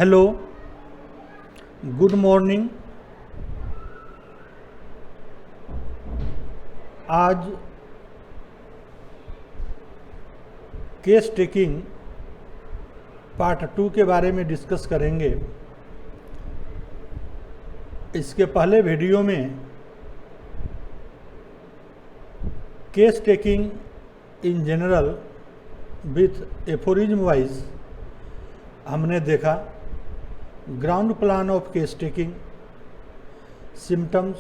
Hello, good morning. आज case taking part 2 के बारे में डिस्कस करेंगे। इसके पहले वीडियो में case taking in general with aphorism wise हमने देखा। Ground plan of case taking, symptoms,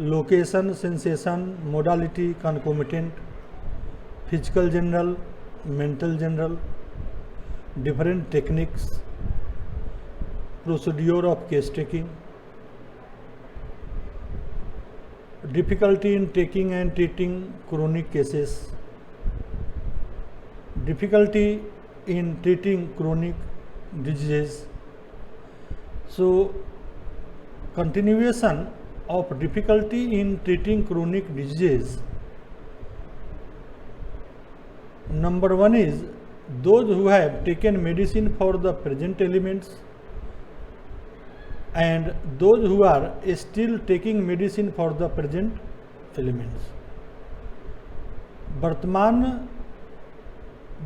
location, sensation, modality, concomitant, physical general, mental general, different techniques, procedure of case taking, difficulty in taking and treating chronic cases, difficulty in treating chronic diseases. So continuation of difficulty in treating chronic diseases. Number one is those who have taken medicine for the present ailments and those who are still taking medicine for the present ailments. वर्तमान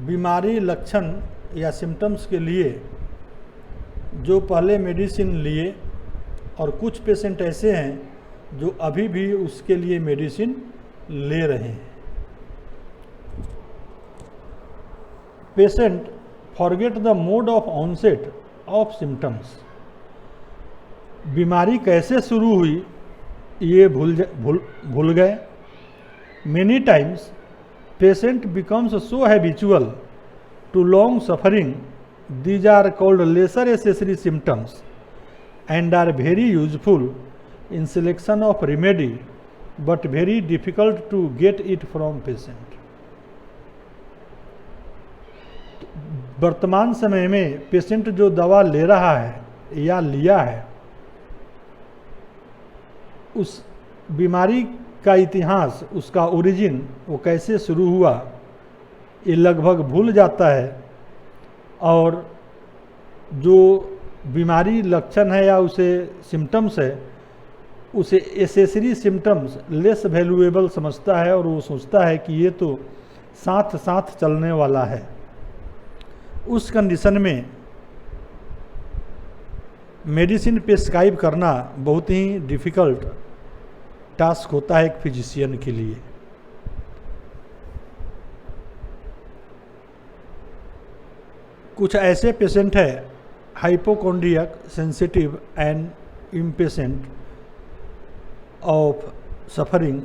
बीमारी लक्षण या symptoms के लिए जो पहले medicine लिए और कुछ पेशेंट ऐसे हैं जो अभी भी उसके लिए मेडिसिन ले रहे हैं। Patient forget the mode of onset of symptoms. बीमारी कैसे शुरू हुई ये भूल गए। Many times patient becomes so habitual to long suffering, these are called lesser accessory symptoms and are very useful in selection of remedy but very difficult to get it from patient. वर्तमान समय में patient जो दवा ले रहा है या लिया है, उस बीमारी का इतिहास, उसका ओरिजिन, वो कैसे शुरू हुआ, ये लगभग भूल जाता है। और जो बीमारी लक्षण है या उसे सिम्टम्स है, उसे एसेसरी सिम्टम्स लेस वैल्यूएबल समझता है और वो सोचता है कि ये तो साथ साथ चलने वाला है। उस कंडीशन में मेडिसिन प्रिस्क्राइब करना बहुत ही डिफ़िकल्ट टास्क होता है एक फिजिशियन के लिए। कुछ ऐसे पेशेंट हैं hypochondriac, sensitive and impatient of suffering,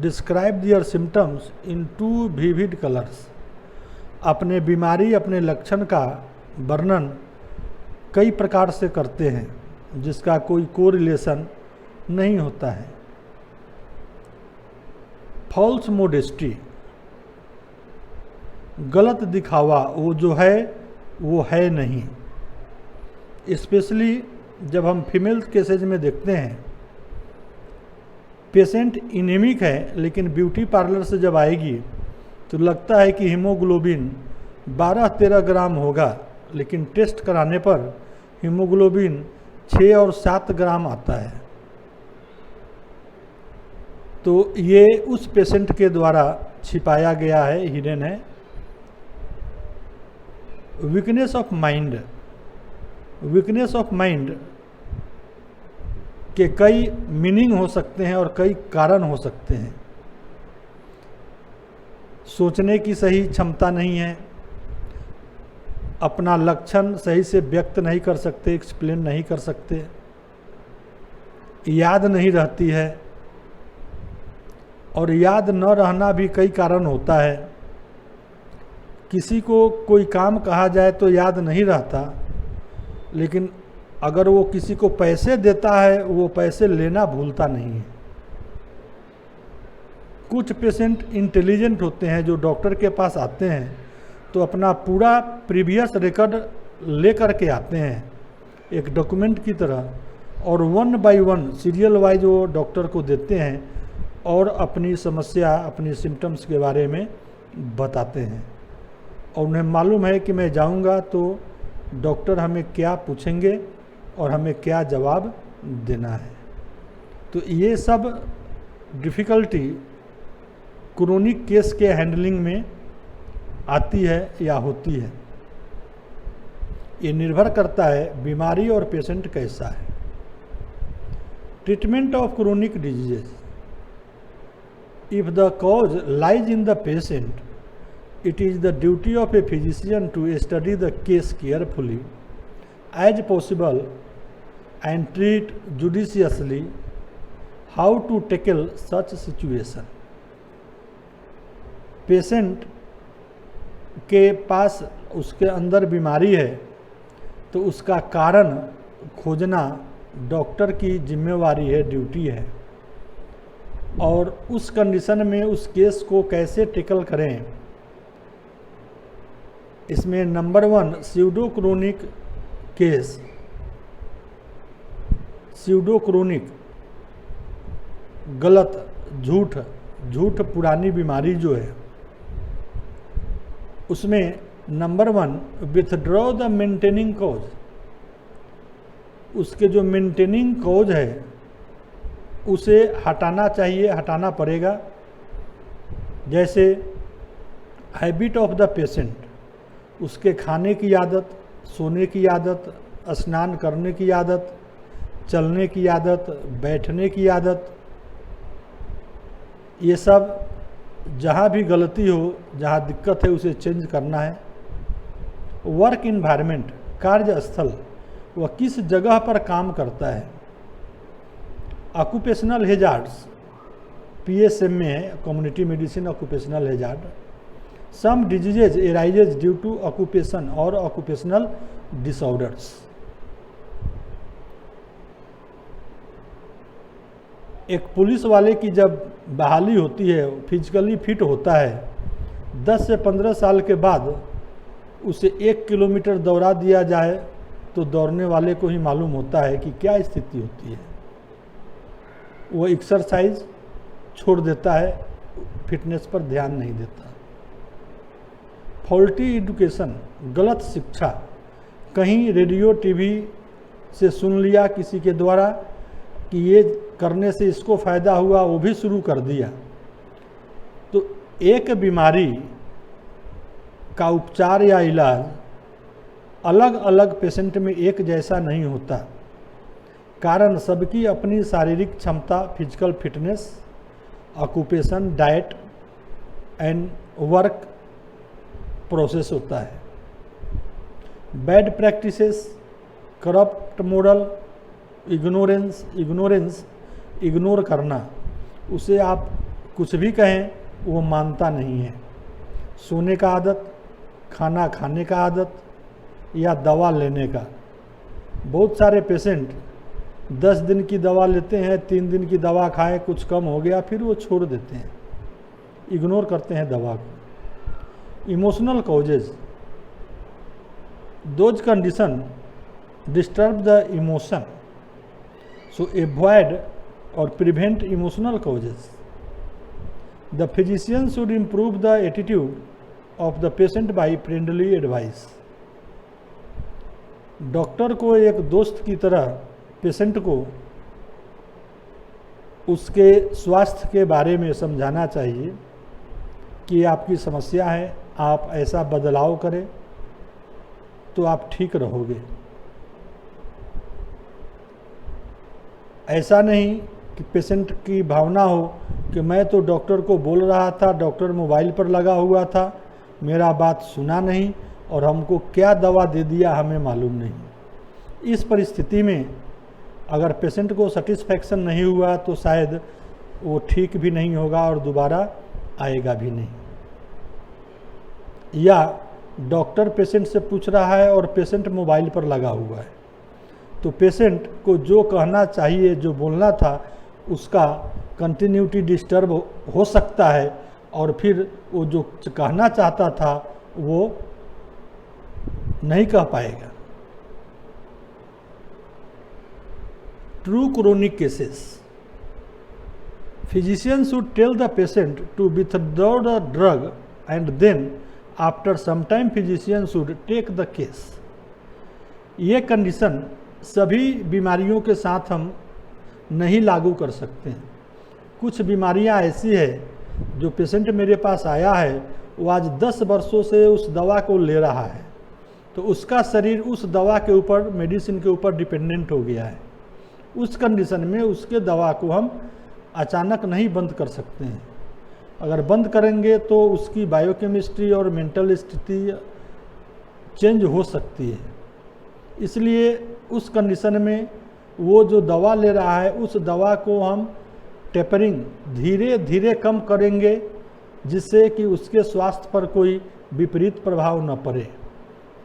describe their symptoms in too vivid colours. अपने बीमारी, अपने लक्षण का वर्णन कई प्रकार से करते हैं जिसका कोई कोरिलेशन नहीं होता है। फॉल्स मोडेस्टी, गलत दिखावा, वो जो है वो है नहीं। स्पेशली जब हम फीमेल केसेज में देखते हैं, पेशेंट इनेमिक है लेकिन ब्यूटी पार्लर से जब आएगी तो लगता है कि हीमोग्लोबिन 12-13 ग्राम होगा, लेकिन टेस्ट कराने पर हीमोग्लोबिन 6 और 7 ग्राम आता है। तो ये उस पेशेंट के द्वारा छिपाया गया है, हिडन है। Weakness of mind, weakness of mind के कई मीनिंग हो सकते हैं और कई कारण हो सकते हैं। सोचने की सही क्षमता नहीं है, अपना लक्षण सही से व्यक्त नहीं कर सकते, एक्सप्लेन नहीं कर सकते, याद नहीं रहती है, और याद न रहना भी कई कारण होता है। किसी को कोई काम कहा जाए तो याद नहीं रहता, लेकिन अगर वो किसी को पैसे देता है वो पैसे लेना भूलता नहीं है। कुछ पेशेंट इंटेलिजेंट होते हैं जो डॉक्टर के पास आते हैं तो अपना पूरा प्रीवियस रिकॉर्ड ले कर के आते हैं एक डॉक्यूमेंट की तरह, और 1 बाय 1 सीरियल वाइज वो डॉक्टर को देते हैं और अपनी समस्या, अपनी सिम्टम्स के बारे में बताते हैं। और उन्हें मालूम है कि मैं जाऊंगा तो डॉक्टर हमें क्या पूछेंगे और हमें क्या जवाब देना है। तो ये सब डिफ़िकल्टी क्रोनिक केस के हैंडलिंग में आती है या होती है। ये निर्भर करता है बीमारी और पेशेंट कैसा है। Treatment of chronic diseases, if the cause lies in the patient, it is the duty of a physician to study the case carefully as possible and treat judiciously how to tackle such situation. Patient के पास उसके अंदर बीमारी है तो उसका कारण खोजना doctor की जिम्मेवारी है, ड्यूटी है। और उस कंडीशन में उस केस को कैसे टैकल करें, इसमें नंबर 1 स्यूडोक्रोनिक केस। स्यूडोक्रोनिक गलत, झूठ पुरानी बीमारी जो है, उसमें number 1 withdraw the maintaining cause. उसके जो मेंटेनिंग कॉज है उसे हटाना चाहिए, हटाना पड़ेगा। जैसे हैबिट ऑफ द पेशेंट, उसके खाने की आदत, सोने की आदत, स्नान करने की आदत, चलने की आदत, बैठने की आदत, ये सब जहाँ भी गलती हो, जहाँ दिक्कत है उसे चेंज करना है। वर्क इन्वायरमेंट, कार्यस्थल, वह किस जगह पर काम करता है। ऑक्यूपेशनल हेजार्ड्स, PSM में है, community medicine occupational hazard. Some diseases arises due to occupation or occupational disorders. एक पुलिस वाले की जब बहाली होती है, फिजिकली फिट होता है, 10 से 15 साल के बाद उसे 1 किलोमीटर दौड़ा दिया जाए तो दौड़ने वाले को ही मालूम होता है कि क्या स्थिति होती है। वो एक्सरसाइज छोड़ देता है, फिटनेस पर ध्यान नहीं देता। फॉल्टी एजुकेशन, गलत शिक्षा, कहीं रेडियो टीवी से सुन लिया किसी के द्वारा कि ये करने से इसको फ़ायदा हुआ, वो भी शुरू कर दिया। तो एक बीमारी का उपचार या इलाज अलग अलग पेशेंट में एक जैसा नहीं होता, कारण सबकी अपनी शारीरिक क्षमता, physical fitness, occupation, diet and work process होता है। Bad practices, corrupt model, ignorance, ignore करना, उसे आप कुछ भी कहें वो मानता नहीं है। सोने का आदत, खाना खाने का आदत या दवा लेने का। बहुत सारे पेशेंट 10 दिन की दवा लेते हैं, 3 दिन की दवा खाएं, कुछ कम हो गया फिर वो छोड़ देते हैं, इग्नोर करते हैं दवा को। Emotional causes, those condition disturb the emotion, so avoid और prevent emotional causes. The physician should improve the attitude of the patient by friendly advice. Doctor को एक दोस्त की तरह पेशेंट को उसके स्वास्थ्य के बारे में समझाना चाहिए कि आपकी समस्या है, आप ऐसा बदलाव करें तो आप ठीक रहोगे। ऐसा नहीं कि पेशेंट की भावना हो कि मैं तो डॉक्टर को बोल रहा था, डॉक्टर मोबाइल पर लगा हुआ था, मेरा बात सुना नहीं और हमको क्या दवा दे दिया हमें मालूम नहीं। इस परिस्थिति में अगर पेशेंट को सेटिस्फैक्शन नहीं हुआ तो शायद वो ठीक भी नहीं होगा और दोबारा आएगा भी नहीं। या डॉक्टर पेशेंट से पूछ रहा है और पेशेंट मोबाइल पर लगा हुआ है, तो पेशेंट को जो कहना चाहिए, जो बोलना था, उसका कंटिन्यूटी डिस्टर्ब हो सकता है और फिर वो जो कहना चाहता था वो नहीं कह पाएगा। True chronic cases, physician should tell the patient to withdraw the drug and then after some time physician should take the case. ये कंडीशन सभी बीमारियों के साथ हम नहीं लागू कर सकते हैं। कुछ बीमारियां ऐसी है जो पेशेंट मेरे पास आया है वो आज 10 वर्षों से उस दवा को ले रहा है, तो उसका शरीर उस दवा के ऊपर, मेडिसिन के ऊपर डिपेंडेंट हो गया है। उस कंडीशन में उसके दवा को हम अचानक नहीं बंद कर सकते हैं। अगर बंद करेंगे तो उसकी बायोकेमिस्ट्री और मेंटल स्थिति चेंज हो सकती है। इसलिए उस कंडीशन में वो जो दवा ले रहा है उस दवा को हम टेपरिंग धीरे धीरे कम करेंगे, जिससे कि उसके स्वास्थ्य पर कोई विपरीत प्रभाव न पड़े।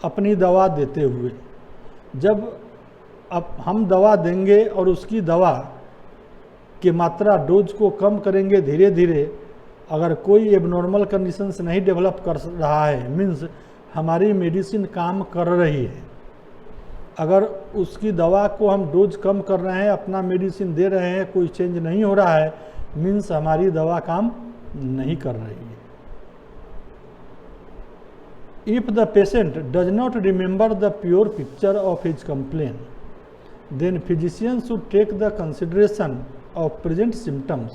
अपनी दवा देते हुए जब अब हम दवा देंगे और उसकी दवा की मात्रा, डोज को कम करेंगे धीरे धीरे, अगर कोई एबनॉर्मल कंडीशंस नहीं डेवलप कर रहा है, मीन्स हमारी मेडिसिन काम कर रही है। अगर उसकी दवा को हम डोज कम कर रहे हैं, अपना मेडिसिन दे रहे हैं, कोई चेंज नहीं हो रहा है, मीन्स हमारी दवा काम नहीं कर रही है। If the patient does not remember the pure picture of his complain, then physician should take the consideration of present symptoms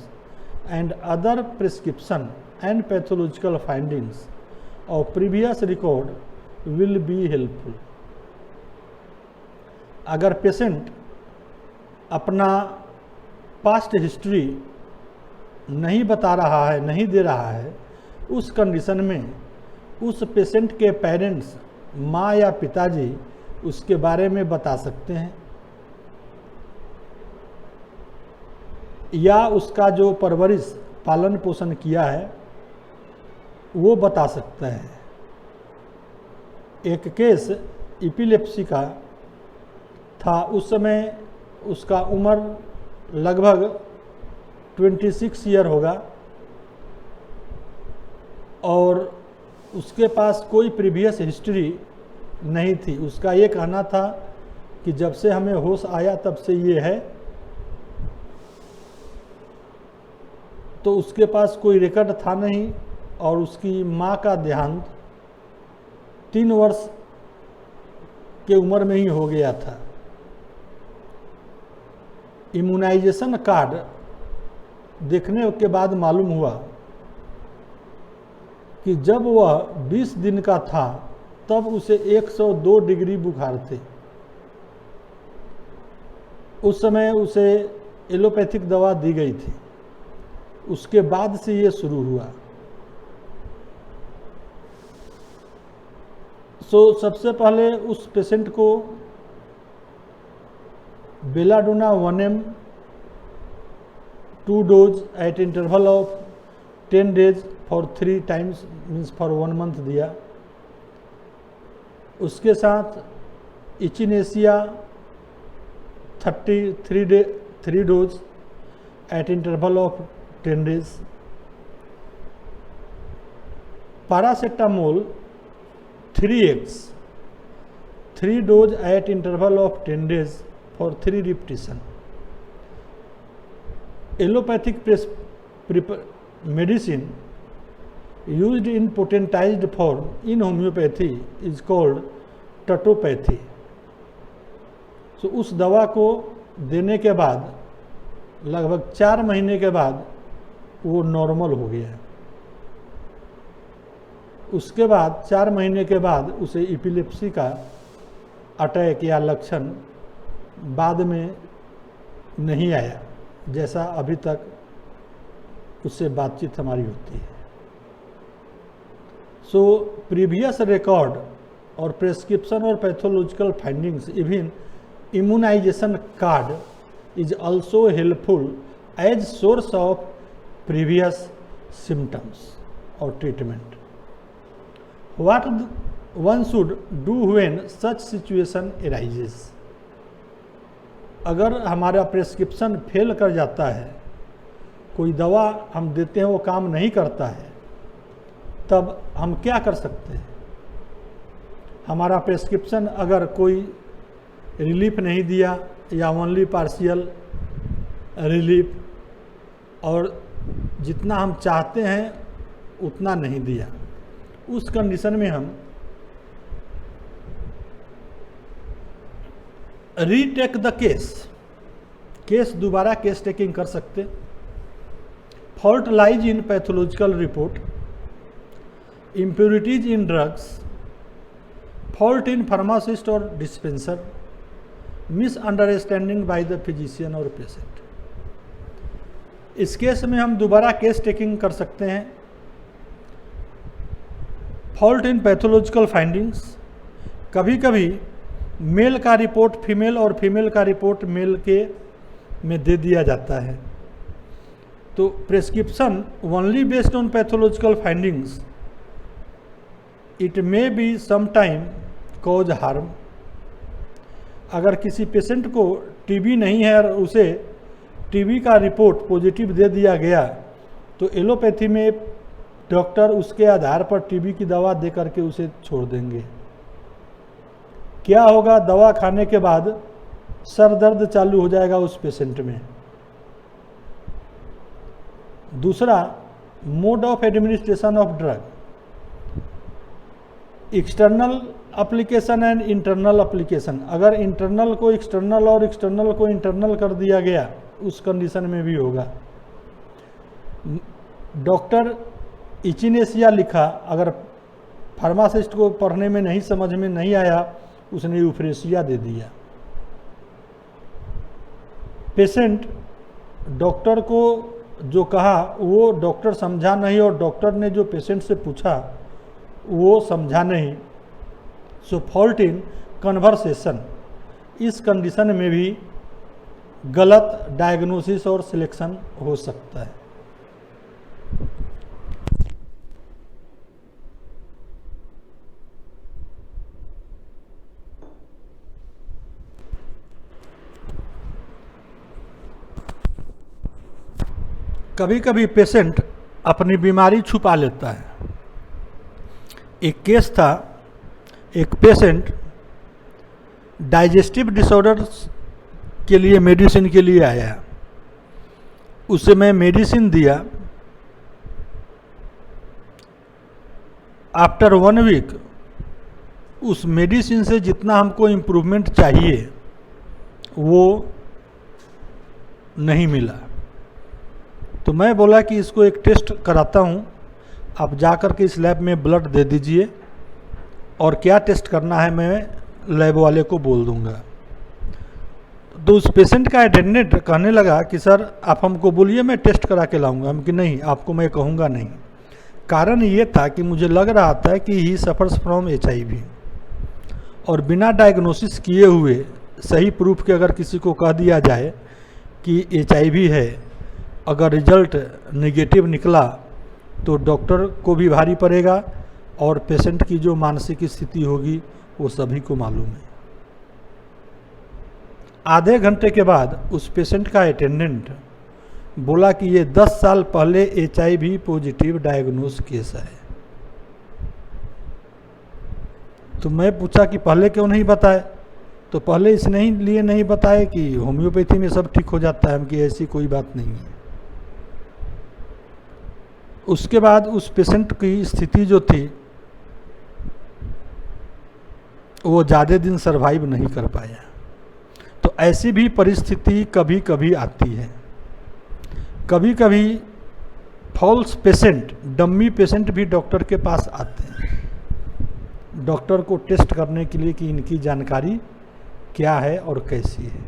and other prescription and pathological findings of previous record will be helpful. अगर patient अपना past history नहीं बता रहा है, नहीं दे रहा है, उस कंडीशन में उस पेशेंट के पेरेंट्स, माँ या पिताजी उसके बारे में बता सकते हैं, या उसका जो परवरिश, पालन पोषण किया है वो बता सकता है। एक केस एपिलेप्सी का था, उस समय उसका उम्र लगभग 26 ईयर होगा और उसके पास कोई प्रीवियस हिस्ट्री नहीं थी। उसका ये कहना था कि जब से हमें होश आया तब से ये है, तो उसके पास कोई रिकॉर्ड था नहीं। और उसकी माँ का देहांत 3 वर्ष के उम्र में ही हो गया था। इम्यूनाइजेशन कार्ड देखने के बाद मालूम हुआ कि जब वह 20 दिन का था तब उसे 102 डिग्री बुखार थे। उस समय उसे एलोपैथिक दवा दी गई थी, उसके बाद से ये शुरू हुआ। सबसे पहले उस पेशेंट को belladonna 1 mg 2 dose eight interval of 10 days for 3 times, means for 1 month दिया। उसके साथ echinacea 3 dose eight interval of 10 days। Paracetamol 3x 3 dose eight interval of 10 days for 3 repetition। Allopathic medicine used in potentized form in homeopathy is called टटोपैथी। तो उस दवा को देने के बाद लगभग 4 महीने के बाद वो नॉर्मल हो गया। उसके बाद 4 महीने के बाद उसे एपिलेप्सी का अटैक या लक्षण बाद में नहीं आया, जैसा अभी तक उससे बातचीत हमारी होती है। प्रीवियस रिकॉर्ड और प्रेस्क्रिप्शन और pathological findings, even immunization card is also helpful as source of previous symptoms और treatment. What one should do when such situation arises? अगर हमारा प्रेस्क्रिप्शन फेल कर जाता है, कोई दवा हम देते हैं वो काम नहीं करता है, तब हम क्या कर सकते हैं? हमारा प्रेस्क्रिप्शन अगर कोई रिलीफ नहीं दिया या ओनली पार्शियल रिलीफ और जितना हम चाहते हैं उतना नहीं दिया, उस कंडीशन में हम रीटेक द केस दोबारा केस टेकिंग कर सकते। Fault lies in pathological report, impurities in drugs, fault in pharmacist और dispenser, misunderstanding by the physician और पेशेंट। इस केस में हम दोबारा केस टेकिंग कर सकते हैं। फॉल्ट इन पैथोलॉजिकल फाइंडिंग्स, कभी कभी मेल का रिपोर्ट फीमेल और फीमेल का रिपोर्ट मेल के में दे दिया जाता है, तो prescription only based on pathological findings, it may be some time cause harm. अगर किसी पेशेंट को टीबी नहीं है और उसे टीबी का रिपोर्ट पॉजिटिव दे दिया गया, तो एलोपैथी में डॉक्टर उसके आधार पर टीबी की दवा दे करके उसे छोड़ देंगे। क्या होगा, दवा खाने के बाद सर दर्द चालू हो जाएगा उस पेशेंट में। दूसरा, mode of administration of drug, external application and internal application. अगर इंटरनल को एक्सटर्नल और एक्सटर्नल को इंटरनल कर दिया गया, उस कंडीशन में भी होगा। डॉक्टर इचिनेसिया लिखा, अगर फार्मासिस्ट को पढ़ने में नहीं समझ में नहीं आया, उसने यूफ्रेसिया दे दिया। पेशेंट डॉक्टर को जो कहा वो डॉक्टर समझा नहीं, और डॉक्टर ने जो पेशेंट से पूछा वो समझा नहीं। सो फॉल्ट इन कन्वर्सेशन, इस कंडीशन में भी गलत डायग्नोसिस और सिलेक्शन हो सकता है। कभी कभी पेशेंट अपनी बीमारी छुपा लेता है। एक केस था, एक पेशेंट डाइजेस्टिव डिसऑर्डर्स के लिए मेडिसिन के लिए आया। उसे मैं मेडिसिन दिया। आफ्टर 1 वीक उस मेडिसिन से जितना हमको इम्प्रूवमेंट चाहिए वो नहीं मिला। तो मैं बोला कि इसको एक टेस्ट कराता हूँ, आप जा कर के इस लैब में ब्लड दे दीजिए, और क्या टेस्ट करना है मैं लैब वाले को बोल दूंगा। तो उस पेशेंट का अटेंडेंट कहने लगा कि सर आप हमको बोलिए, मैं टेस्ट करा के लाऊंगा। हम कि नहीं, आपको मैं कहूँगा नहीं। कारण ये था कि मुझे लग रहा था कि ही सफ़र्स फ्रॉम HIV, और बिना डायग्नोसिस किए हुए सही प्रूफ के अगर किसी को कह दिया जाए कि HIV है, अगर रिजल्ट नेगेटिव निकला तो डॉक्टर को भी भारी पड़ेगा, और पेशेंट की जो मानसिक स्थिति होगी वो सभी को मालूम है। आधे घंटे के बाद उस पेशेंट का अटेंडेंट बोला कि ये 10 साल पहले HIV पॉजिटिव डायग्नोस केस है। तो मैं पूछा कि पहले क्यों नहीं बताए? तो पहले इसलिए नहीं बताए कि होम्योपैथी में सब ठीक हो जाता है, कि ऐसी कोई बात नहीं है। उसके बाद उस पेशेंट की स्थिति जो थी वो ज़्यादा दिन सरवाइव नहीं कर पाया। तो ऐसी भी परिस्थिति कभी कभी आती है। कभी कभी फॉल्स पेशेंट, डम्मी पेशेंट भी डॉक्टर के पास आते हैं, डॉक्टर को टेस्ट करने के लिए कि इनकी जानकारी क्या है और कैसी है।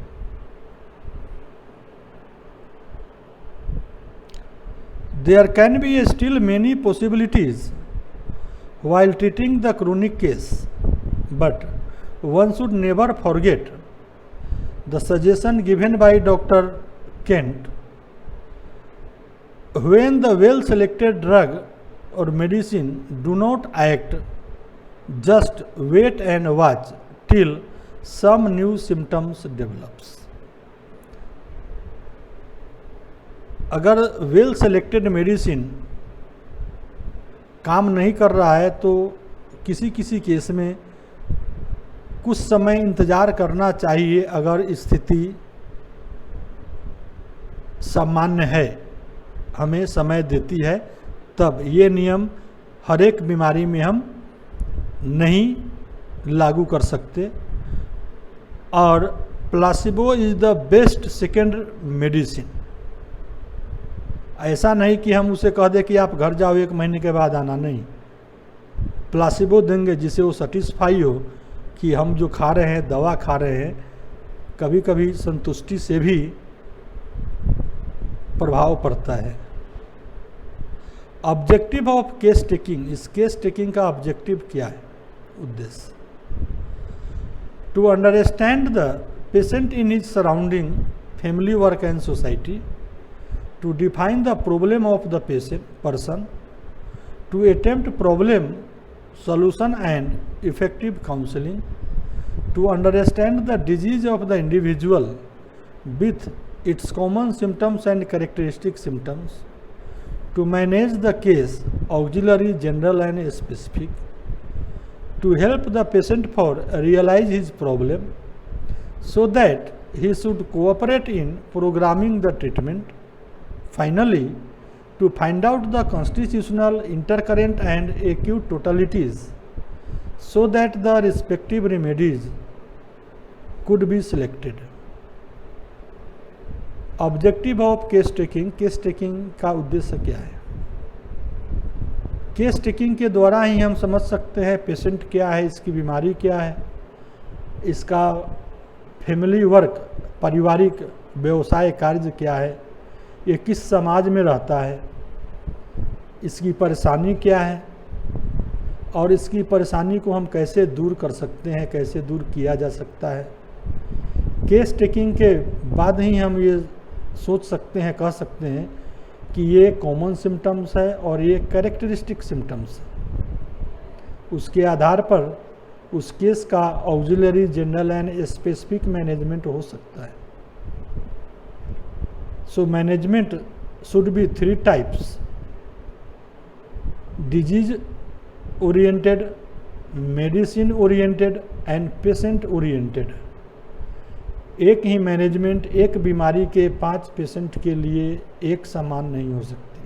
There can be still many possibilities while treating the chronic case, but one should never forget the suggestion given by Dr. Kent. When the well-selected drug or medicine do not act, just wait and watch till some new symptoms develops. अगर well selected medicine काम नहीं कर रहा है तो किसी किसी case में कुछ समय इंतज़ार करना चाहिए। अगर स्थिति सामान्य है, हमें समय देती है, तब ये नियम हर एक बीमारी में हम नहीं लागू कर सकते। और placebo is the best second medicine. ऐसा नहीं कि हम उसे कह दें कि आप घर जाओ 1 महीने के बाद आना, नहीं। प्लासिबो देंगे जिससे वो सेटिस्फाई हो कि हम जो खा रहे हैं, दवा खा रहे हैं, कभी कभी संतुष्टि से भी प्रभाव पड़ता है। ऑब्जेक्टिव ऑफ केस टेकिंग, इस केस टेकिंग का ऑब्जेक्टिव क्या है, उद्देश्य? To understand the patient in his surrounding, family, work and society, to define the problem of the person, to attempt problem solution and effective counseling, to understand the disease of the individual with its common symptoms and characteristic symptoms, to manage the case auxiliary, general and specific, to help the patient for realize his problem so that he should cooperate in programming the treatment. Finally, to find out the constitutional, intercurrent and acute totalities so that the respective remedies could be selected. Objective of case taking, case taking का उद्देश्य क्या है? Case taking के द्वारा ही हम समझ सकते हैं पेशेंट क्या है, इसकी बीमारी क्या है, इसका फैमिली वर्क, पारिवारिक व्यवसाय कार्य क्या है, ये किस समाज में रहता है, इसकी परेशानी क्या है और इसकी परेशानी को हम कैसे दूर कर सकते हैं, कैसे दूर किया जा सकता है। केस टेकिंग के बाद ही हम ये सोच सकते हैं, कह सकते हैं कि ये कॉमन सिम्टम्स है और ये कैरेक्टरिस्टिक सिम्टम्स है। उसके आधार पर उस केस का auxiliary, general and specific management हो सकता है। So management should be 3 types: disease oriented, medicine oriented and patient oriented। एक ही मैनेजमेंट एक बीमारी के 5 पेशेंट के लिए एक समान नहीं हो सकती।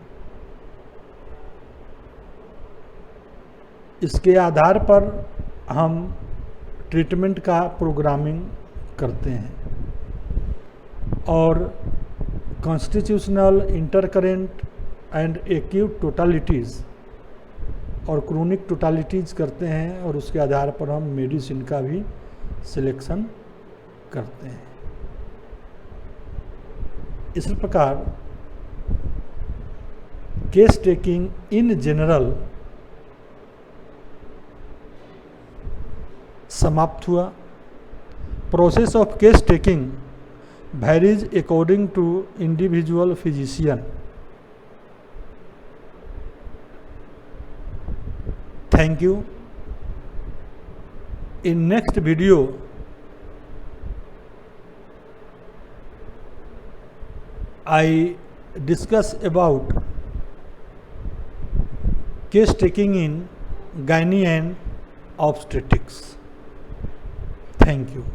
इसके आधार पर हम ट्रीटमेंट का प्रोग्रामिंग करते हैं और कॉन्स्टिट्यूशनल, इंटरकरेंट एंड एक्यूट टोटालिटीज़ और क्रोनिक टोटालिटीज़ करते हैं और उसके आधार पर हम मेडिसिन का भी सिलेक्शन करते हैं। इस प्रकार केस टेकिंग इन जनरल समाप्त हुआ। Process of case taking varies according to individual physician. Thank you. In next video, I discuss about case taking in gynae and obstetrics. Thank you.